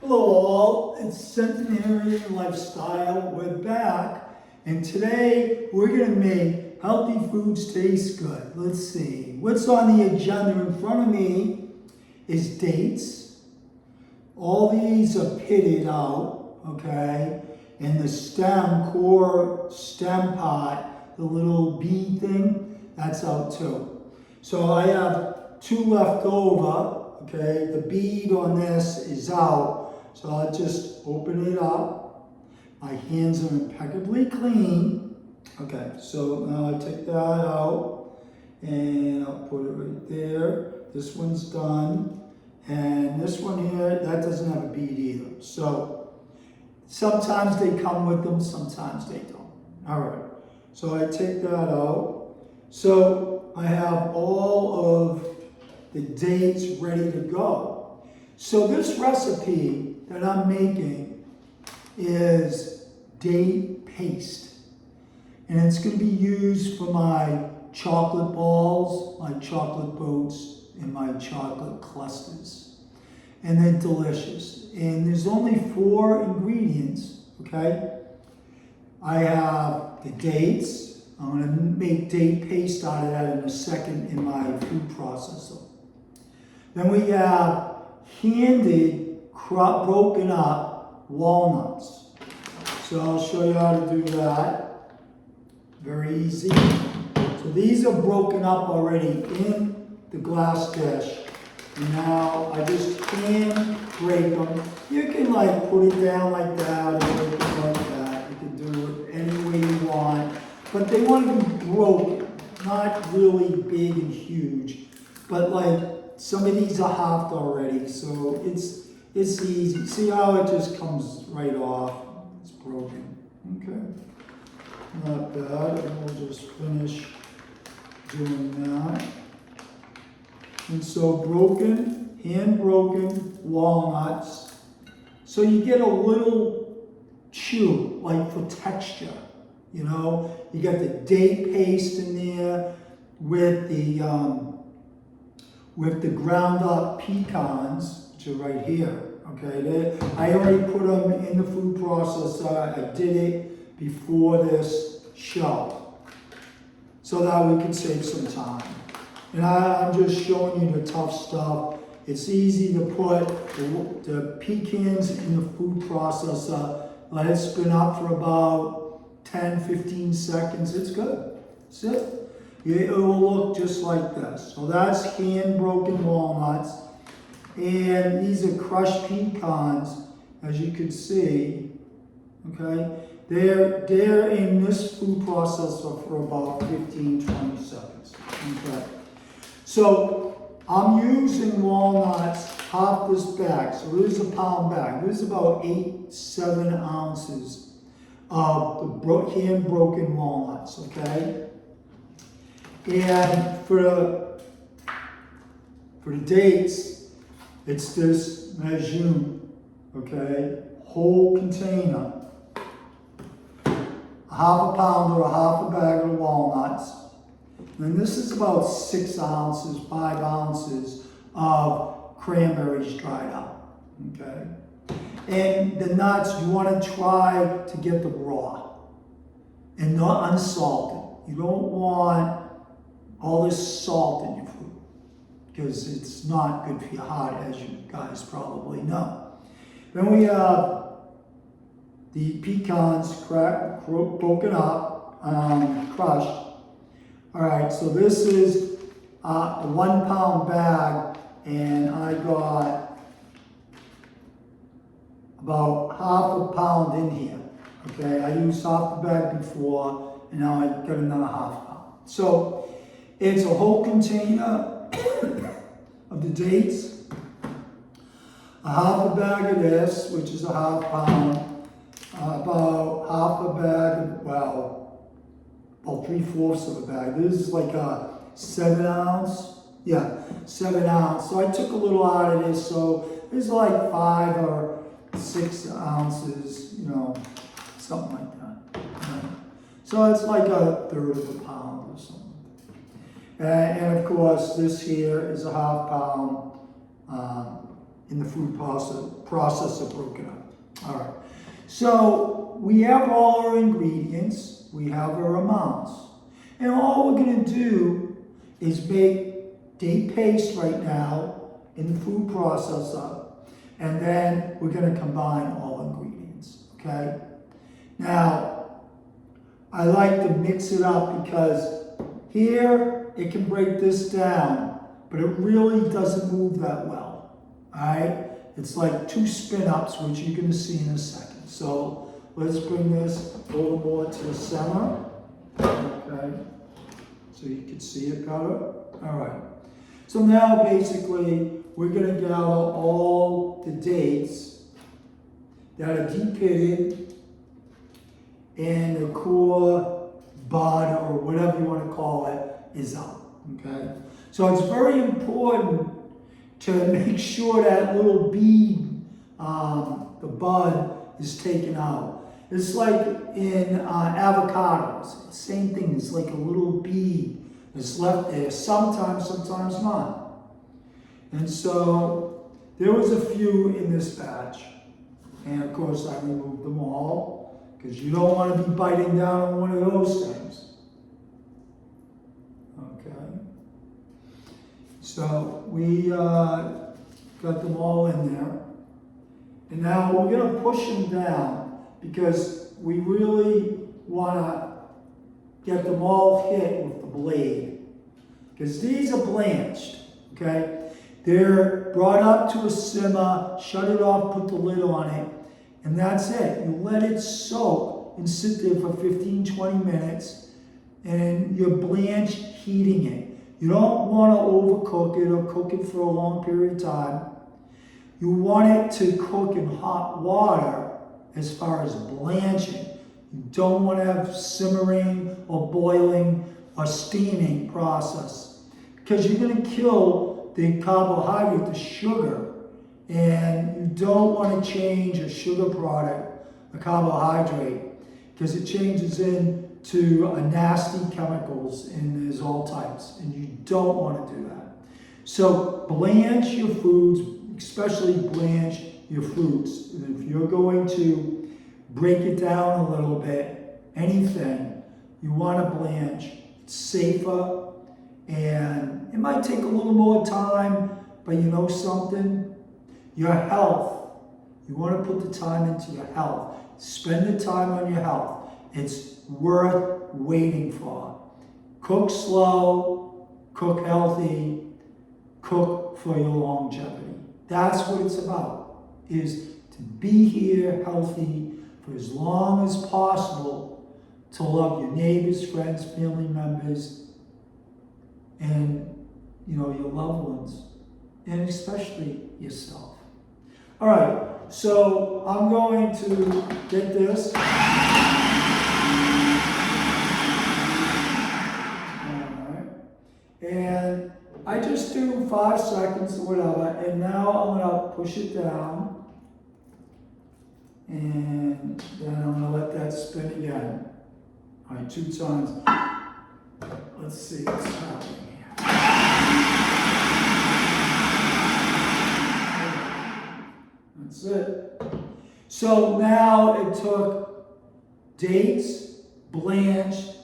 Hello all, it's Centenarian Lifestyle. We're back, and today we're going to make healthy foods taste good. Let's see, what's on the agenda in front of me is dates. All these are pitted out, okay, and the core stem part, the little bead thing, that's out too. So I have two left over, okay, the bead on this is out. So I'll just open it up. My hands are impeccably clean. Okay, so now I take that out and I'll put it right there. This one's done. And this one here, that doesn't have a bead either. So sometimes they come with them, sometimes they don't. All right, so I take that out. So I have all of the dates ready to go. So this recipe that I'm making is date paste. And it's going to be used for my chocolate balls, my chocolate boats, and my chocolate clusters. And they're delicious. And there's only 4 ingredients, okay? I have the dates. I'm going to make date paste out of that in a second in my food processor. Then we have handed broken up walnuts. So I'll show you how to do that. Very easy. So these are broken up already in the glass dish. And now I just hand break them. You can like put it down like that or break it like that. You can do it any way you want. But they want to be broken, not really big and huge. But like some of these are halved already, so it's easy. See how it just comes right off? It's broken. Okay. Not bad. And we'll just finish doing that. And so broken, hand-broken walnuts. So you get a little chew, like for texture. You know, you got the date paste in there with the ground up pecans, which are right here. Okay, I already put them in the food processor. I did it before this show so that we could save some time. And I'm just showing you the tough stuff. It's easy to put the pecans in the food processor, let it spin up for about 10-15 seconds. It's good. That's it. It will look just like this. So that's hand-broken walnuts. And these are crushed pecans, as you can see. Okay? They're in this food processor for about 15-20 seconds. Okay? So I'm using walnuts, half this bag. So this is a pound bag. This is about 7 ounces of the hand-broken walnuts. Okay? And for the dates, it's this Majun, okay, whole container, half a pound or a half a bag of walnuts. And this is about 6 ounces, 5 ounces of cranberries dried out, okay. And the nuts, you want to try to get them raw and not unsalted. You don't want all this salt in your food, because it's not good for your heart, as you guys probably know. Then we have the pecans broken up, crushed. All right, so this is a 1 pound bag, and I got about half a pound in here. Okay, I used half the bag before, and now I got another half pound. So it's a whole container of the dates, a half a bag of this, which is a half pound, about half a bag, well, about 3/4 of a bag. This is like a 7 ounce, yeah, 7 ounce. So I took a little out of this, so it's like 5 or 6 ounces, you know, something like that. Right? So it's like a 1/3 of a pound or something. And of course, this here is a half pound in the food processor broken up. All right. So we have all our ingredients, we have our amounts. And all we're going to do is make date paste right now in the food processor, and then we're going to combine all ingredients, okay? Now, I like to mix it up because here it can break this down, but it really doesn't move that well, all right? It's like 2 spin-ups, which you're going to see in a second. So let's bring this a little more to the center, okay? So you can see it better. All right. So now basically we're going to gather all the dates that are depicted and the core bud or whatever you want to call it is up. Okay. So it's very important to make sure that little bead, the bud, is taken out. It's like in avocados. Same thing. It's like a little bead that's left there. Sometimes not. And so there was a few in this batch. And of course I removed them all because you don't want to be biting down on one of those things. Okay. So we got them all in there. And now we're going to push them down because we really want to get them all hit with the blade. Because these are blanched, okay? They're brought up to a simmer, shut it off, put the lid on it, and that's it. You let it soak and sit there for 15-20 minutes, and you're blanch heating it. You don't want to overcook it or cook it for a long period of time. You want it to cook in hot water as far as blanching. You don't want to have simmering or boiling or steaming process because you're going to kill the carbohydrate, the sugar, and you don't want to change a sugar product, a carbohydrate, because it changes into nasty chemicals and there's all types, and you don't want to do that. So blanch your foods, especially blanch your fruits. And if you're going to break it down a little bit, anything, you want to blanch. It's safer, and it might take a little more time, but you know something? Your health. You want to put the time into your health. Spend the time on your health. It's worth waiting for. Cook slow, cook healthy, cook for your longevity. That's what it's about, is to be here healthy for as long as possible, to love your neighbors, friends, family members, and your loved ones, and especially yourself. All right, so I'm going to get this. All right, and I just do 5 seconds or whatever, and now I'm going to push it down, and then I'm going to let that spin again. All right, 2 times. Let's see what's happening here. That's it. So now it took dates, blanched,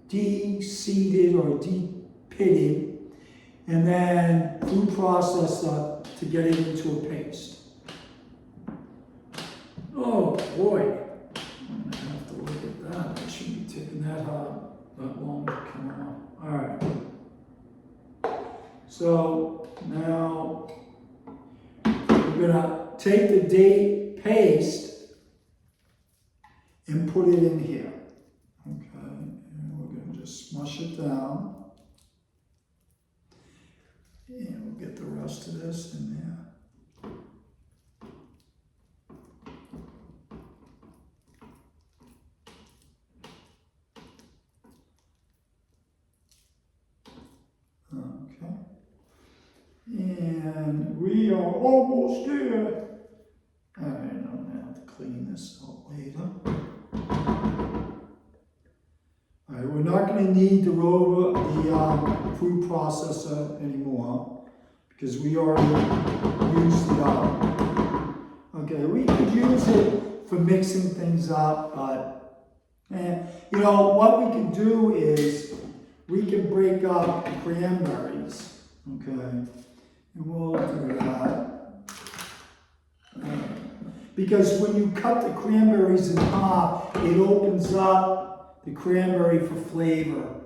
de-seeded or de-pitted, and then food processor to get it into a paste. Oh boy, I'm gonna have to look at that. It shouldn't be taking that long to come out. All right. So now we're gonna take the date paste and put it in here. Okay, and we're gonna just smush it down. And we'll get the rest of this in there. Okay. And we are almost there. All right, I'm gonna have to clean this out later. All right, we're not going to need the food processor anymore because we already used the for mixing things up, but you know, what we can do is we can break up cranberries, okay? And we'll do that. Because when you cut the cranberries in half, it opens up the cranberry for flavor.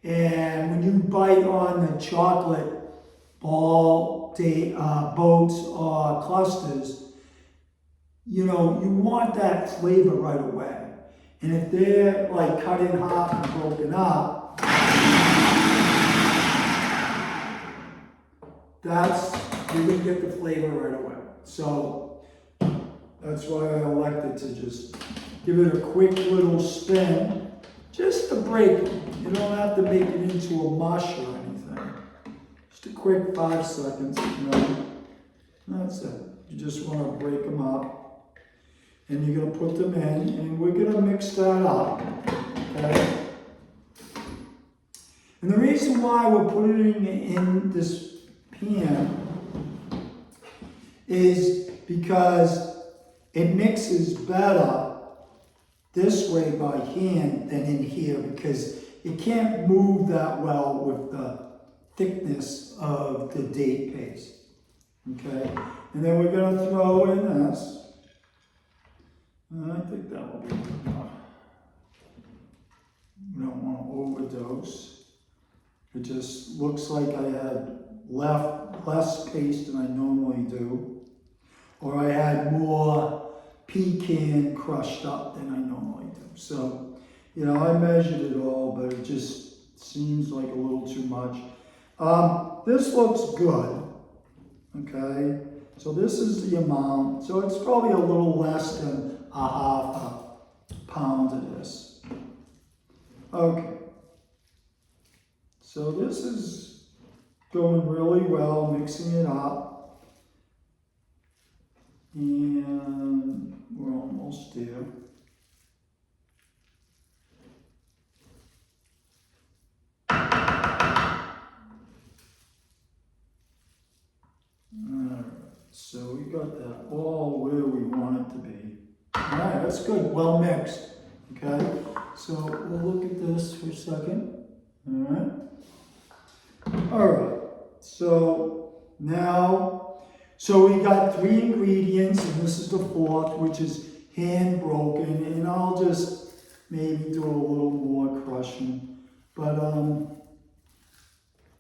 And when you bite on the chocolate boats or clusters, you know, you want that flavor right away. And if they're like cut in half and broken up, you're gonna get the flavor right away. So that's why I elected to just give it a quick little spin, just to break it. You don't have to make it into a mush or anything. Just a quick 5 seconds, you know. That's it. You just want to break them up. And you're going to put them in, and we're going to mix that up, okay? And the reason why we're putting it in this pan is because it mixes better this way by hand than in here, because it can't move that well with the thickness of the date paste, okay? And then we're going to throw in this. I think that will be enough. We don't want to overdose. It just looks like I had less paste than I normally do. Or I had more pecan crushed up than I normally do. So, you know, I measured it all, but it just seems like a little too much. This looks good, okay? So this is the amount. So it's probably a little less than a half a pound of this. Okay. So this is going really well, mixing it up. And we're almost there. Alright, so we got that all where we want it to be. Alright, that's good, well mixed, okay? So we'll look at this for a second, alright, so now, so we got 3 ingredients, and this is the 4th, which is hand broken, and I'll just maybe do a little more crushing, but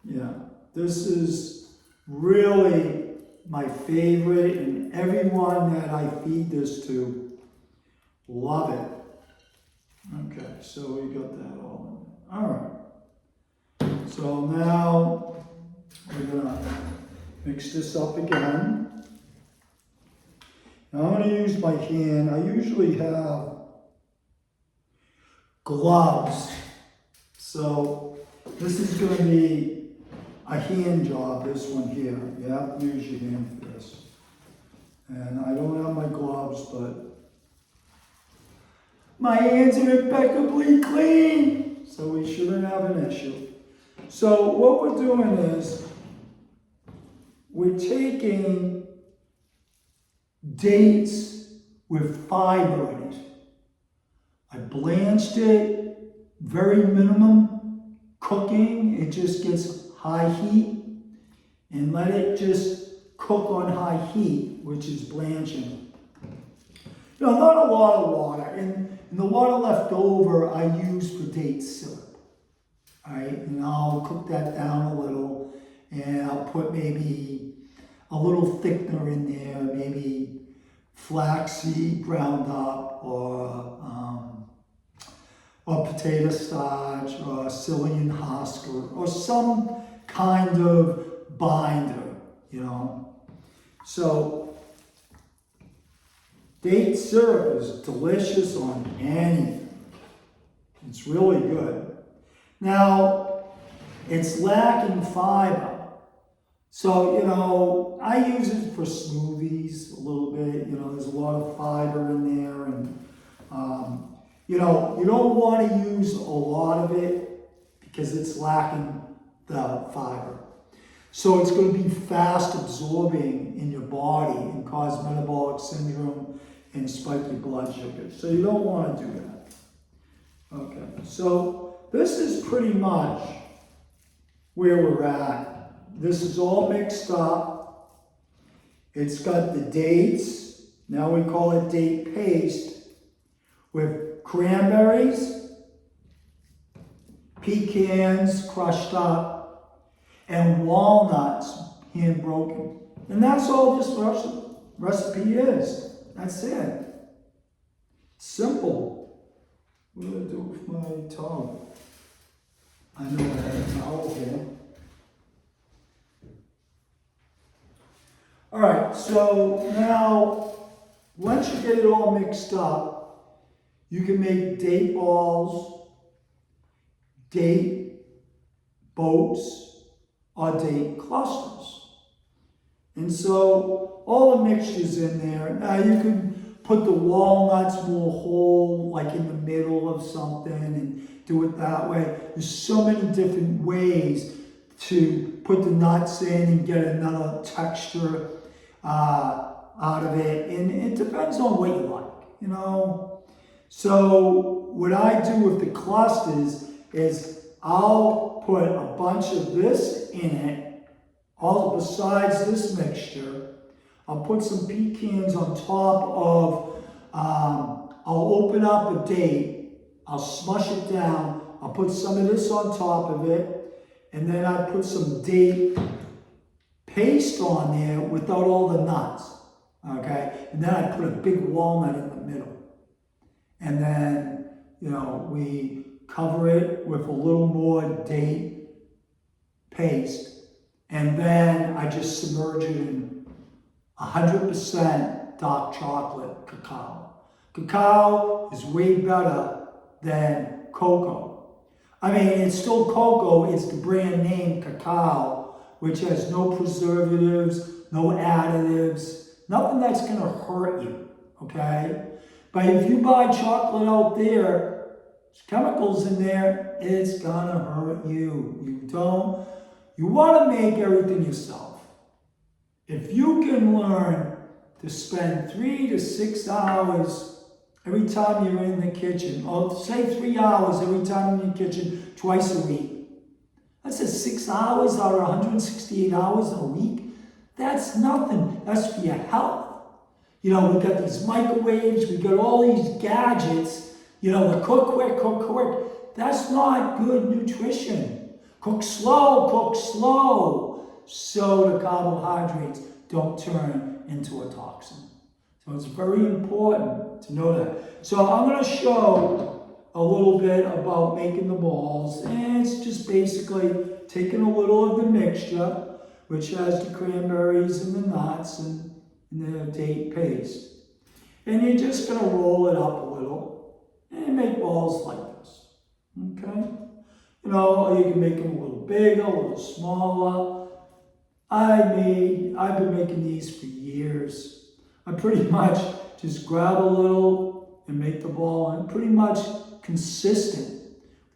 yeah, this is really my favorite, and everyone that I feed this to love it. Okay, so we got that all in. All right. So now we're gonna mix this up again. Now I'm gonna use my hand. I usually have gloves. So this is gonna be a hand job, this one here. You have to use your hand for this. And I don't have my gloves, but my hands are impeccably clean, so we shouldn't have an issue. So what we're doing is we're taking dates with fiber in it. I blanched it, very minimum cooking. It just gets high heat, and let it just cook on high heat, which is blanching. You know, not a lot of water, and the water left over I use for date syrup. All right, and I'll cook that down a little, and I'll put maybe a little thickener in there, maybe flaxseed ground up, or potato starch, or psyllium husk, or some kind of binder, you know. So date syrup is delicious on anything. It's really good. Now, it's lacking fiber. So, you know, I use it for smoothies a little bit. You know, there's a lot of fiber in there. And, you know, you don't want to use a lot of it because it's lacking the fiber. So it's going to be fast absorbing in your body and cause metabolic syndrome and spike your blood sugar. So you don't want to do that. Okay, so this is pretty much where we're at. This is all mixed up. It's got the dates. Now we call it date paste with cranberries, pecans crushed up, and walnuts hand broken. And that's all this recipe is. That's it. Simple. What do I do with my towel? I know I have a towel here. All right, so now once you get it all mixed up, you can make date balls, date boats, or date clusters. And so all the mixture's in there. Now you can put the walnuts more whole, like in the middle of something, and do it that way. There's so many different ways to put the nuts in and get another texture out of it. And it depends on what you like, you know. So what I do with the clusters is I'll put a bunch of this in it, all besides this mixture. I'll put some pecans on top of, I'll open up a date, I'll smush it down, I'll put some of this on top of it, and then I put some date paste on there without all the nuts, okay? And then I put a big walnut in the middle. And then, you know, we cover it with a little more date paste. And then I just submerge it in 100% dark chocolate cacao. Cacao is way better than cocoa. I mean, it's still cocoa, it's the brand name cacao, which has no preservatives, no additives, nothing that's gonna hurt you, okay? But if you buy chocolate out there, there's chemicals in there, it's gonna hurt you. You wanna make everything yourself. If you can learn to spend 3 to 6 hours every time you're in the kitchen, or say 3 hours every time in the kitchen, twice a week. That's 6 hours out of 168 hours in a week. That's nothing. That's for your health. You know, we got these microwaves, we got all these gadgets, you know, the cook quick, cook quick. That's not good nutrition. Cook slow, so the carbohydrates don't turn into a toxin. So it's very important to know that. So I'm going to show a little bit about making the balls, and it's just basically taking a little of the mixture, which has the cranberries and the nuts and the date paste. And you're just going to roll it up a little and make balls like this. Okay? You know, or you can make them a little bigger, a little smaller. I've been making these for years. I pretty much just grab a little and make the ball, and pretty much consistent.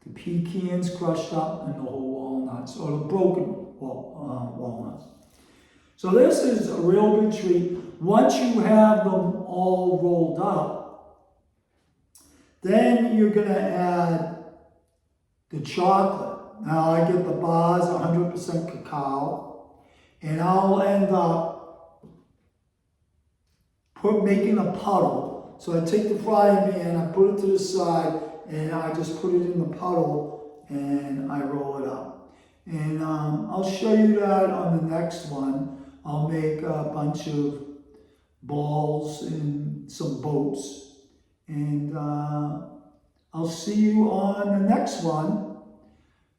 The pecans crushed up and the whole walnuts, or the broken walnuts. So this is a real good treat. Once you have them all rolled up, then you're going to add the chocolate. Now I get the bars 100% cacao, and I'll end up making a puddle. So I take the frying pan, I put it to the side, and I just put it in the puddle, and I roll it up. And I'll show you that on the next one. I'll make a bunch of balls and some boats. And I'll see you on the next one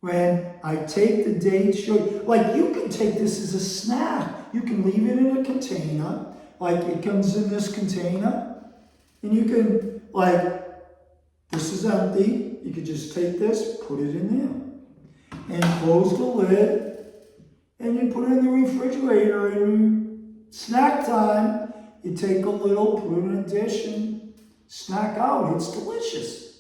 when I take the date sugar. Like, you can take this as a snack. You can leave it in a container. Like, it comes in this container. And you can, like, this is empty. You could just take this, put it in there. And close the lid. And you put it in the refrigerator. And snack time, you take a little, put it in a dish, and snack out. It's delicious.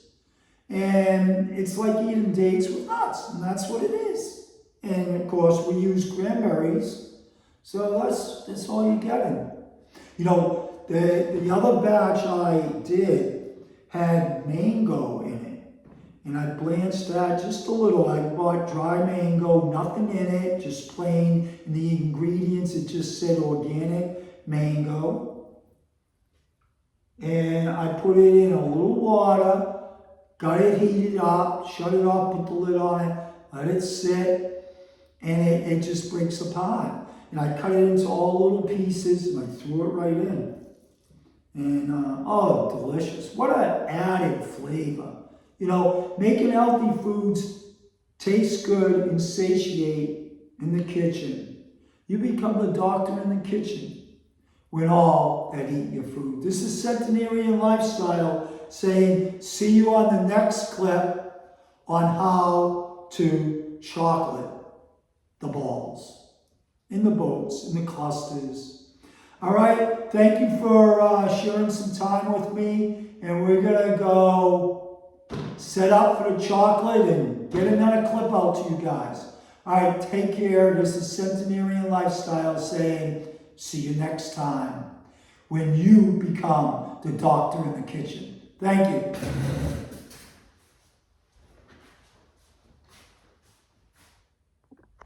And it's like eating dates with nuts. And that's what it is. And, of course, we use cranberries. So that's all you're getting. You know, the other batch I did had mango in it. And I blanched that just a little. I bought dry mango, nothing in it, just plain. In the ingredients, it just said organic mango. And I put it in a little water, got it heated up, shut it off, put the lid on it, let it sit, and it just breaks apart. And I cut it into all little pieces, and I threw it right in. And, oh, delicious. What an added flavor. You know, making healthy foods taste good and satiate in the kitchen. You become the doctor in the kitchen when all that eat your food. This is Centenarian Lifestyle saying, see you on the next clip on how to chocolate the balls, in the boats, in the clusters. All right, thank you for sharing some time with me, and we're gonna go set up for the chocolate and get another clip out to you guys. All right, take care. This is Centenarian Lifestyle saying, see you next time when you become the doctor in the kitchen. Thank you.